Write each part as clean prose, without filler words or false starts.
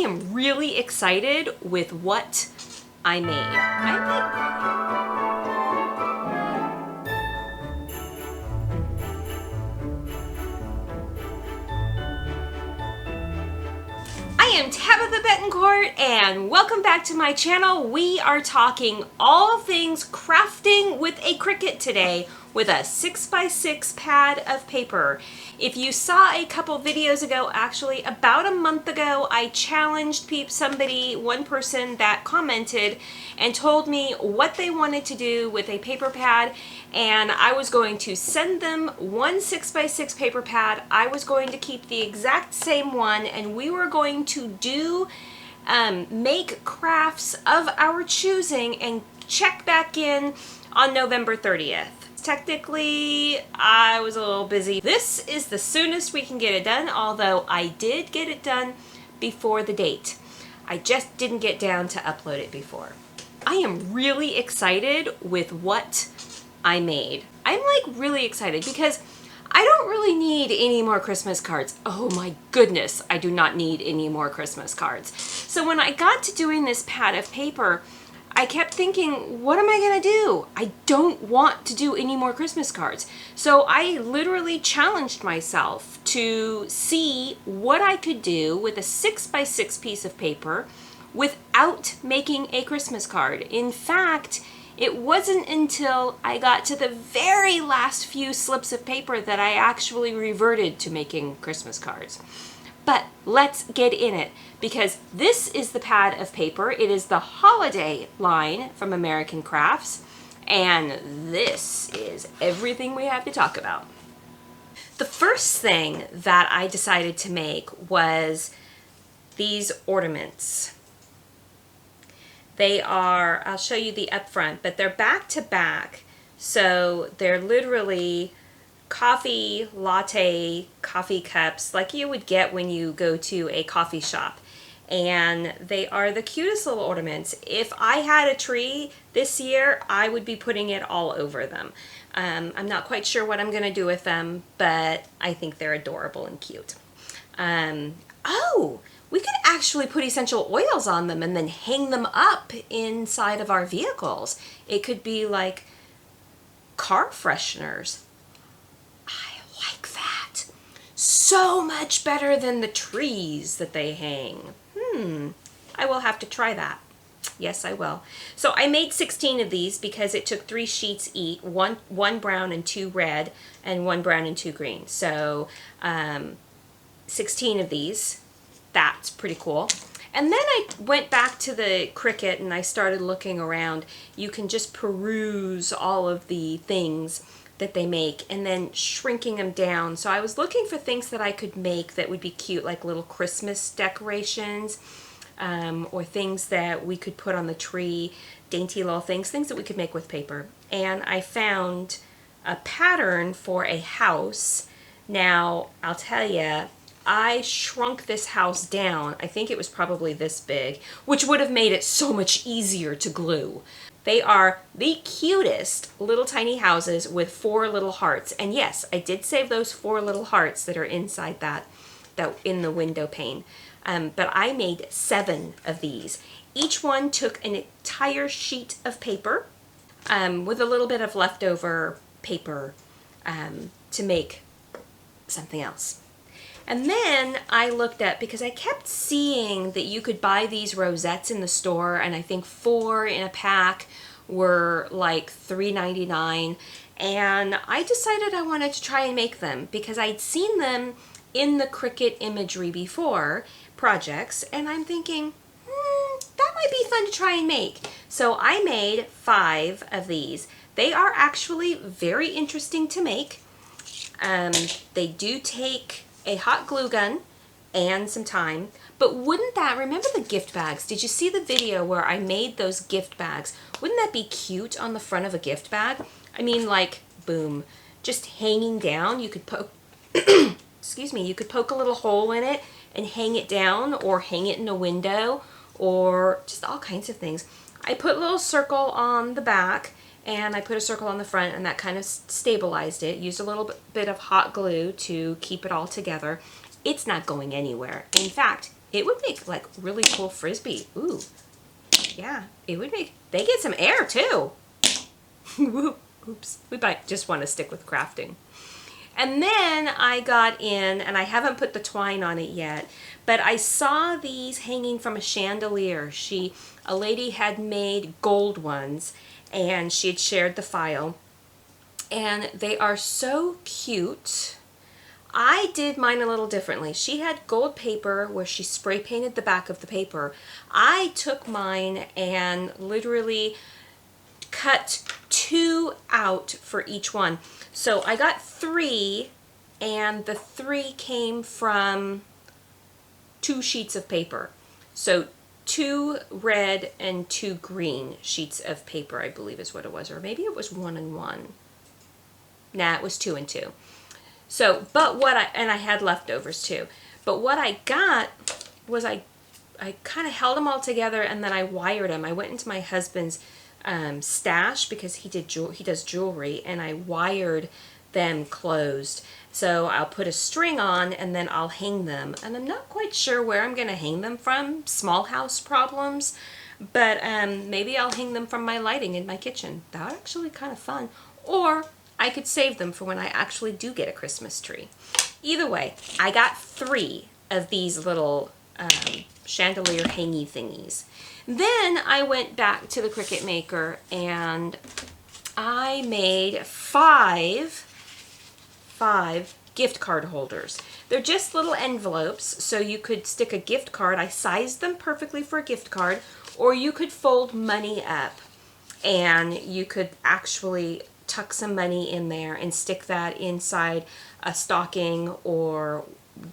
am really excited with what I made. I am Tabitha Betancourt and welcome back to my channel. We are talking all things crafting with a Cricut today with a 6x6 pad of paper. If you saw a couple videos ago, actually about a month ago, I challenged one person that commented and told me what they wanted to do with a paper pad, and I was going to send them one 6x6 paper pad. I was going to keep the exact same one, and we were going to do make crafts of our choosing and check back in on November 30th. Technically, I was a little busy. This is the soonest we can get it done, although I did get it done before the date. I just didn't get down to upload it before. I am really excited with what I made. I'm like really excited because I don't really need any more Christmas cards. Oh my goodness, I do not need any more Christmas cards. So when I got to doing this pad of paper, I kept thinking, what am I gonna do? I don't want to do any more Christmas cards. So I literally challenged myself to see what I could do with a 6x6 piece of paper without making a Christmas card. In fact, it wasn't until I got to the very last few slips of paper that I actually reverted to making Christmas cards. But let's get in it, because this is the pad of paper. It is the holiday line from American Crafts, and this is everything we have to talk about. The first thing that I decided to make was these ornaments. They are, I'll show you the up front, but they're back to back, so they're literally coffee latte coffee cups like you would get when you go to a coffee shop, and they are the cutest little ornaments. If I had a tree this year, I would be putting it all over them. I'm not quite sure what I'm gonna do with them, but I think they're adorable and cute. Oh, we could actually put essential oils on them and then hang them up inside of our vehicles. It could be like car fresheners. So much better than the trees that they hang. I will have to try that. Yes, I will. So I made 16 of these because it took 3 sheets each, one brown and 2 red, and 1 brown and 2 green. So 16 of these. That's pretty cool. And then I went back to the Cricut and I started looking around. You can just peruse all of the things that they make and then shrinking them down. So I was looking for things that I could make that would be cute, like little Christmas decorations, or things that we could put on the tree, dainty little things that we could make with paper. And I found a pattern for a house. Now, I'll tell you, I shrunk this house down. I think it was probably this big, which would have made it so much easier to glue. They are the cutest little tiny houses with 4 little hearts. And yes, I did save those 4 little hearts that are inside that in the window pane. But I made 7 of these. Each one took an entire sheet of paper with a little bit of leftover paper to make something else. And then I looked at, because I kept seeing that you could buy these rosettes in the store, and I think 4 in a pack were like $3.99, and I decided I wanted to try and make them because I'd seen them in the Cricut imagery before projects, and I'm thinking, that might be fun to try and make. So I made 5 of these. They are actually very interesting to make. They do take a hot glue gun and some time, but wouldn't that, remember the gift bags? Did you see the video where I made those gift bags? Wouldn't that be cute on the front of a gift bag? I mean, like, boom, just hanging down. You could poke, excuse me, you could poke a little hole in it and hang it down, or hang it in a window, or just all kinds of things. I put a little circle on the back, and I put a circle on the front, and that kind of stabilized it. Used a little bit of hot glue to keep it all together. It's not going anywhere. In fact, It would make like really cool frisbee. Ooh, yeah, it would make, they get some air too. Oops, we might just want to stick with crafting. And then I got in, and I haven't put the twine on it yet, but I saw these hanging from a chandelier. A lady had made gold ones, and she had shared the file, and they are so cute. I did mine a little differently. She had gold paper where she spray painted the back of the paper. I took mine and literally cut 2 out for each one. So I got 3, and the 3 came from 2 sheets of paper. So 2 red and 2 green sheets of paper, I believe is what it was. Or maybe it was 1 and 1. Nah, it was 2 and 2. So, but and I had leftovers too. But what I got was I kind of held them all together, and then I wired them. I went into my husband's stash because he does jewelry, and I wired them closed. So I'll put a string on, and then I'll hang them. And I'm not quite sure where I'm going to hang them from. Small house problems. But maybe I'll hang them from my lighting in my kitchen. That's actually kind of fun. Or I could save them for when I actually do get a Christmas tree. Either way, I got 3 of these little chandelier hangy thingies. Then I went back to the Cricut Maker, and I made 5 gift card holders. They're just little envelopes, so you could stick a gift card. I sized them perfectly for a gift card, or you could fold money up, and you could actually tuck some money in there and stick that inside a stocking or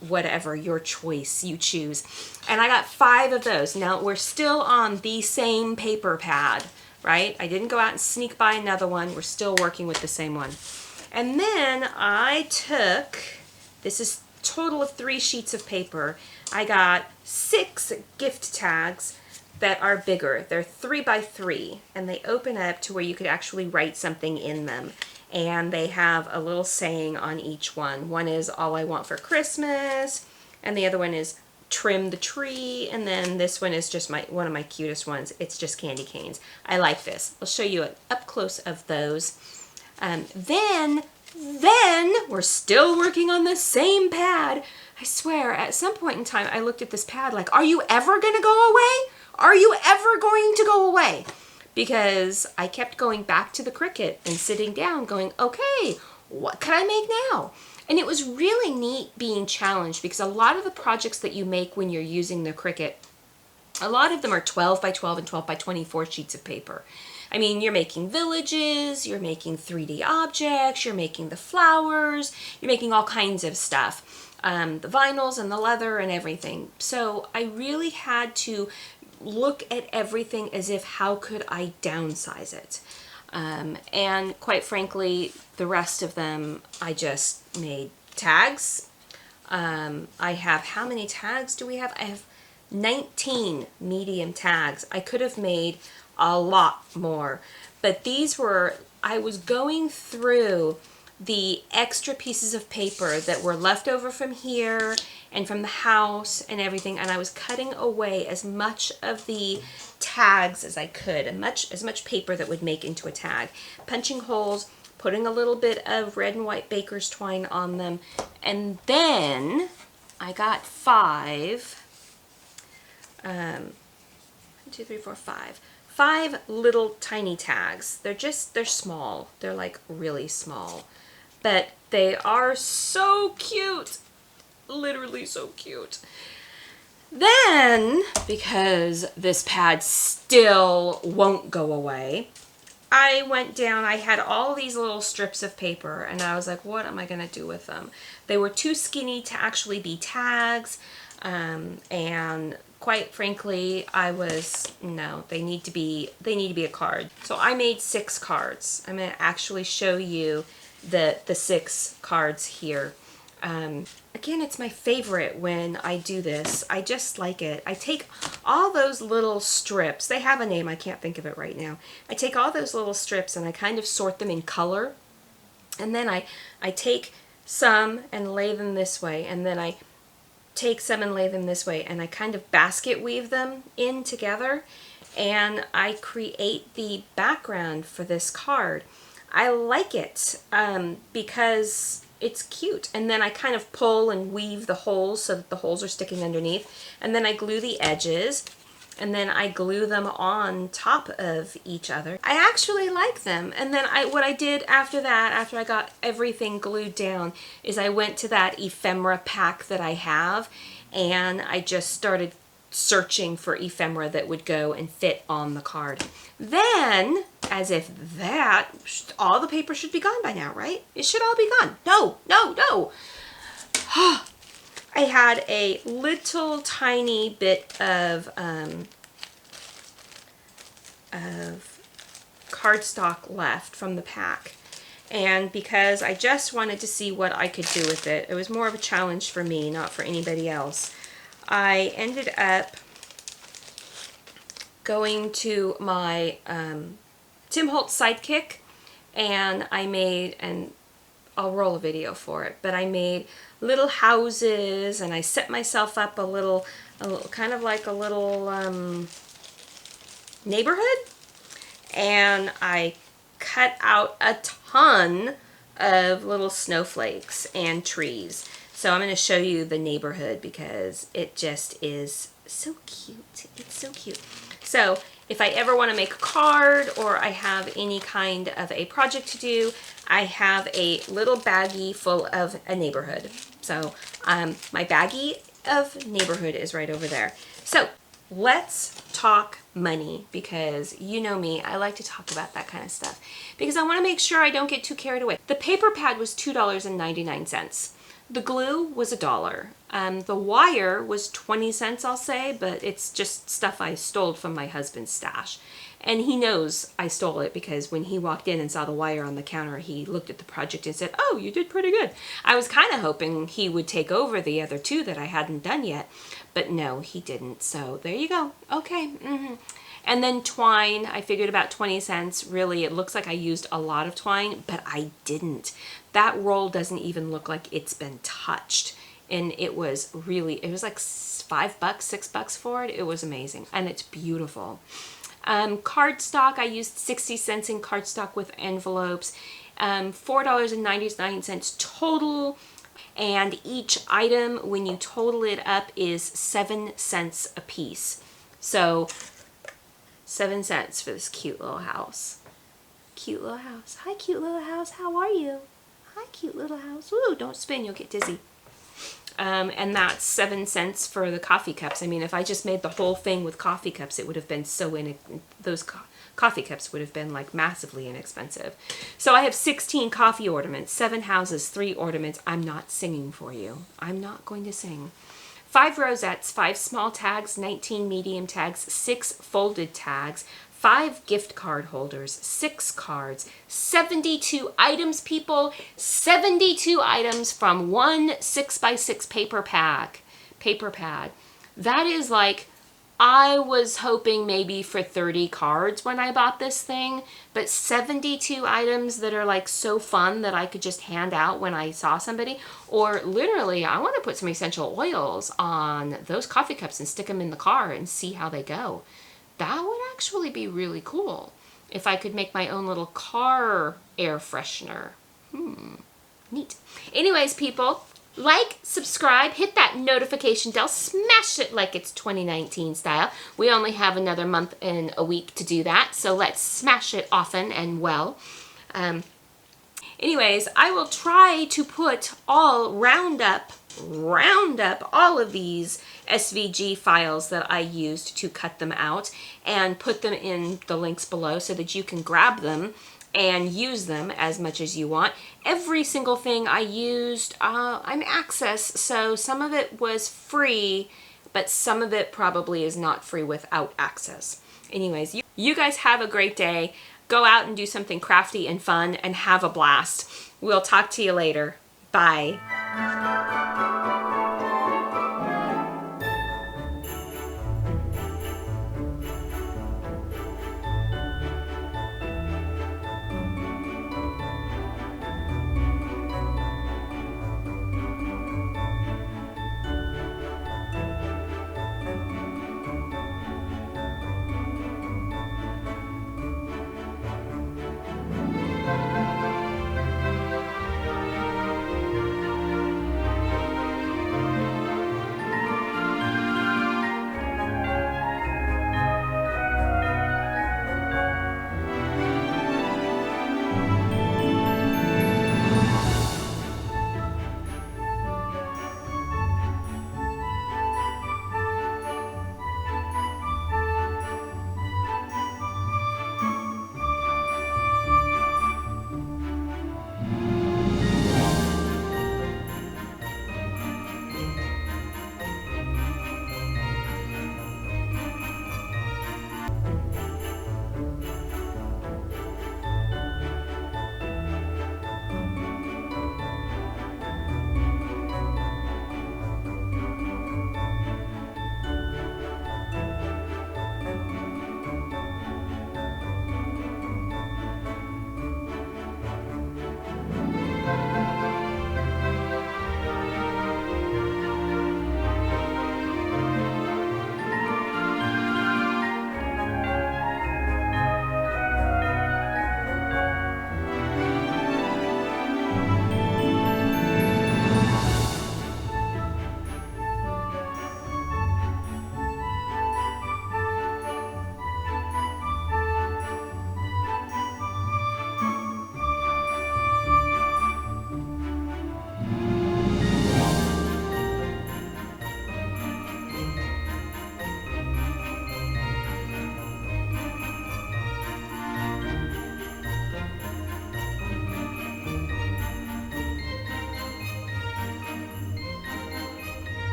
whatever your choice you choose. And I got 5 of those. Now we're still on the same paper pad, right? I didn't go out and sneak by another one. We're still working with the same one. And then I took, this is a total of 3 sheets of paper. I got 6 gift tags that are bigger. They're 3 by 3, and they open up to where you could actually write something in them. And they have a little saying on each one. One is all I want for Christmas, and the other one is trim the tree, and then this one is just one of my cutest ones. It's just candy canes. I like this. I'll show you an up close of those. Then we're still working on the same pad. I swear, at some point in time, I looked at this pad like, are you ever gonna go away? Are you ever going to go away? Because I kept going back to the Cricut and sitting down going, okay, what can I make now? And it was really neat being challenged, because a lot of the projects that you make when you're using the Cricut, a lot of them are 12 by 12 and 12 by 24 sheets of paper. I mean, you're making villages, you're making 3D objects, you're making the flowers, you're making all kinds of stuff. The vinyls and the leather and everything. So I really had to look at everything as if, how could I downsize it? And quite frankly, the rest of them, I just made tags. I have, how many tags do we have? I have 19 medium tags. I could have made a lot more, but these were, I was going through the extra pieces of paper that were left over from here and from the house and everything, and I was cutting away as much of the tags as I could, as much paper that would make into a tag, punching holes, putting a little bit of red and white baker's twine on them, and then I got 5 little tiny tags. They're small. They're like really small. But they are so cute. Literally so cute. Then, because this pad still won't go away, I went down, I had all these little strips of paper, and I was like, what am I going to do with them? They were too skinny to actually be tags, and quite frankly, no, they need to be a card. So I made 6 cards. I'm going to actually show you the 6 cards here. Again, it's my favorite when I do this. I just like it. I take all those little strips. They have a name. I can't think of it right now. I take all those little strips and I kind of sort them in color. And then I take some and lay them this way. And then I take some and lay them this way, and I kind of basket weave them in together, and I create the background for this card. I like it because it's cute, and then I kind of pull and weave the holes so that the holes are sticking underneath, and then I glue the edges, and then I glue them on top of each other. I actually like them. And then what I did after that, after I got everything glued down, is I went to that ephemera pack that I have, and I just started searching for ephemera that would go and fit on the card. Then, as if that, all the paper should be gone by now, right? It should all be gone. No, no, no. I had a little tiny bit of cardstock left from the pack. And because I just wanted to see what I could do with it, it was more of a challenge for me, not for anybody else, I ended up going to my Tim Holtz Sidekick, and I made, and I'll roll a video for it, but I made little houses, and I set myself up a little kind of like a little neighborhood, and I cut out a ton of little snowflakes and trees. So I'm going to show you the neighborhood because it just is so cute. It's so cute. So if I ever want to make a card, or I have any kind of a project to do, I have a little baggie full of a neighborhood. So my baggie of neighborhood is right over there. So let's talk money, because you know me, I like to talk about that kind of stuff because I want to make sure I don't get too carried away. The paper pad was $2.99. The glue was $1. The wire was 20 cents, I'll say, but it's just stuff I stole from my husband's stash. And he knows I stole it because when he walked in and saw the wire on the counter, he looked at the project and said, "Oh, you did pretty good." I was kind of hoping he would take over the other two that I hadn't done yet, but no, he didn't. So there you go. Okay. And then twine, I figured about 20 cents. Really, it looks like I used a lot of twine, but I didn't. That roll doesn't even look like it's been touched. And it was really, it was like $5, $6 for it. It was amazing. And it's beautiful. Cardstock, I used 60 cents in cardstock with envelopes. $4.99 total. And each item, when you total it up, is 7 cents a piece. So 7 cents for this cute little house. Cute little house. Hi, cute little house. How are you? Hi, cute little house. Ooh, don't spin. You'll get dizzy. And that's 7 cents for the coffee cups. I mean, if I just made the whole thing with coffee cups, it would have been so those coffee cups would have been like massively inexpensive. So I have 16 coffee ornaments, 7 houses, 3 ornaments. I'm not singing for you. I'm not going to sing. 5 rosettes, 5 small tags, 19 medium tags, 6 folded tags, 5 gift card holders, 6 cards, 72 items, people. 72 items from one 6x6 paper pad. That is like, I was hoping maybe for 30 cards when I bought this thing, but 72 items that are like so fun that I could just hand out when I saw somebody. Or literally, I want to put some essential oils on those coffee cups and stick them in the car and see how they go. That would actually be really cool if I could make my own little car air freshener. Neat. Anyways, people, like, subscribe, hit that notification bell, smash it like it's 2019 style. We only have another month and a week to do that, so let's smash it often and well. Anyways, I will try to put round up all of these SVG files that I used to cut them out and put them in the links below so that you can grab them and use them as much as you want. Every single thing I used, I'm Access, so some of it was free, but some of it probably is not free without Access. Anyways, you guys have a great day. Go out and do something crafty and fun and have a blast. We'll talk to you later. Bye.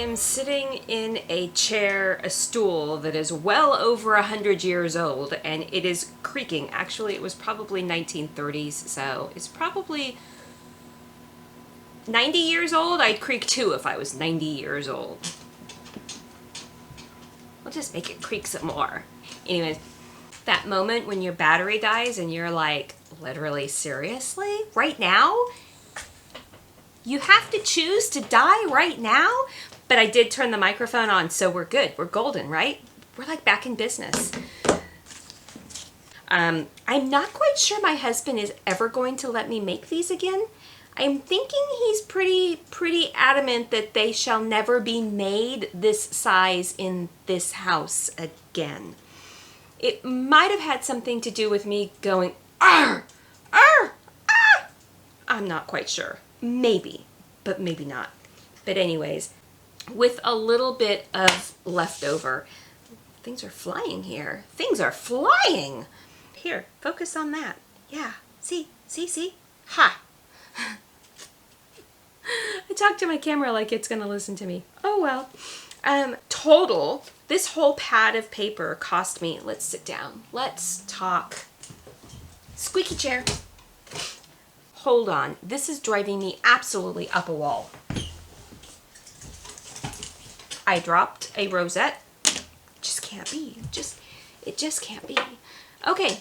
am sitting in a chair, a stool that is well over 100 years old, and it is creaking. Actually, it was probably 1930s, so it's probably 90 years old. I'd creak too if I was 90 years old. We'll just make it creak some more. Anyways, that moment when your battery dies and you're like, literally, seriously? Right now? You have to choose to die right now? But I did turn the microphone on, so we're good. We're golden, right? We're like back in business. I'm not quite sure my husband is ever going to let me make these again. I'm thinking he's pretty adamant that they shall never be made this size in this house again. It might have had something to do with me going, arr, arr, ah. I'm not quite sure. Maybe, but maybe not. But anyways, with a little bit of leftover, things are flying here. Things are flying. Here, focus on that. Yeah, see, ha. I talk to my camera like it's gonna listen to me. Oh well. Total, this whole pad of paper cost me, let's sit down, let's talk. Squeaky chair. Hold on, this is driving me absolutely up a wall. I dropped a rosette. Just can't be, it just can't be. Okay,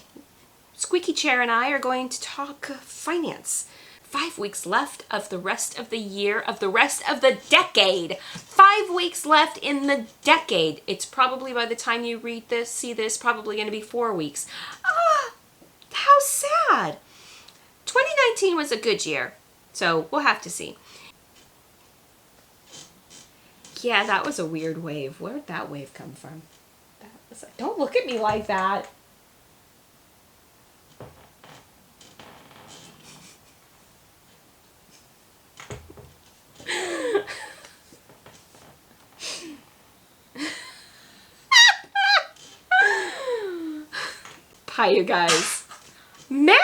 Squeaky Chair and I are going to talk finance. 5 weeks left of the rest of the year, of the rest of the decade. 5 weeks left in the decade. It's probably, by the time you read this, see this, probably going to be 4 weeks. Ah, how sad. 2019 was a good year, so we'll have to see. Yeah, that was a weird wave. Where'd that wave come from? Don't look at me like that. Hi, you guys. Matt!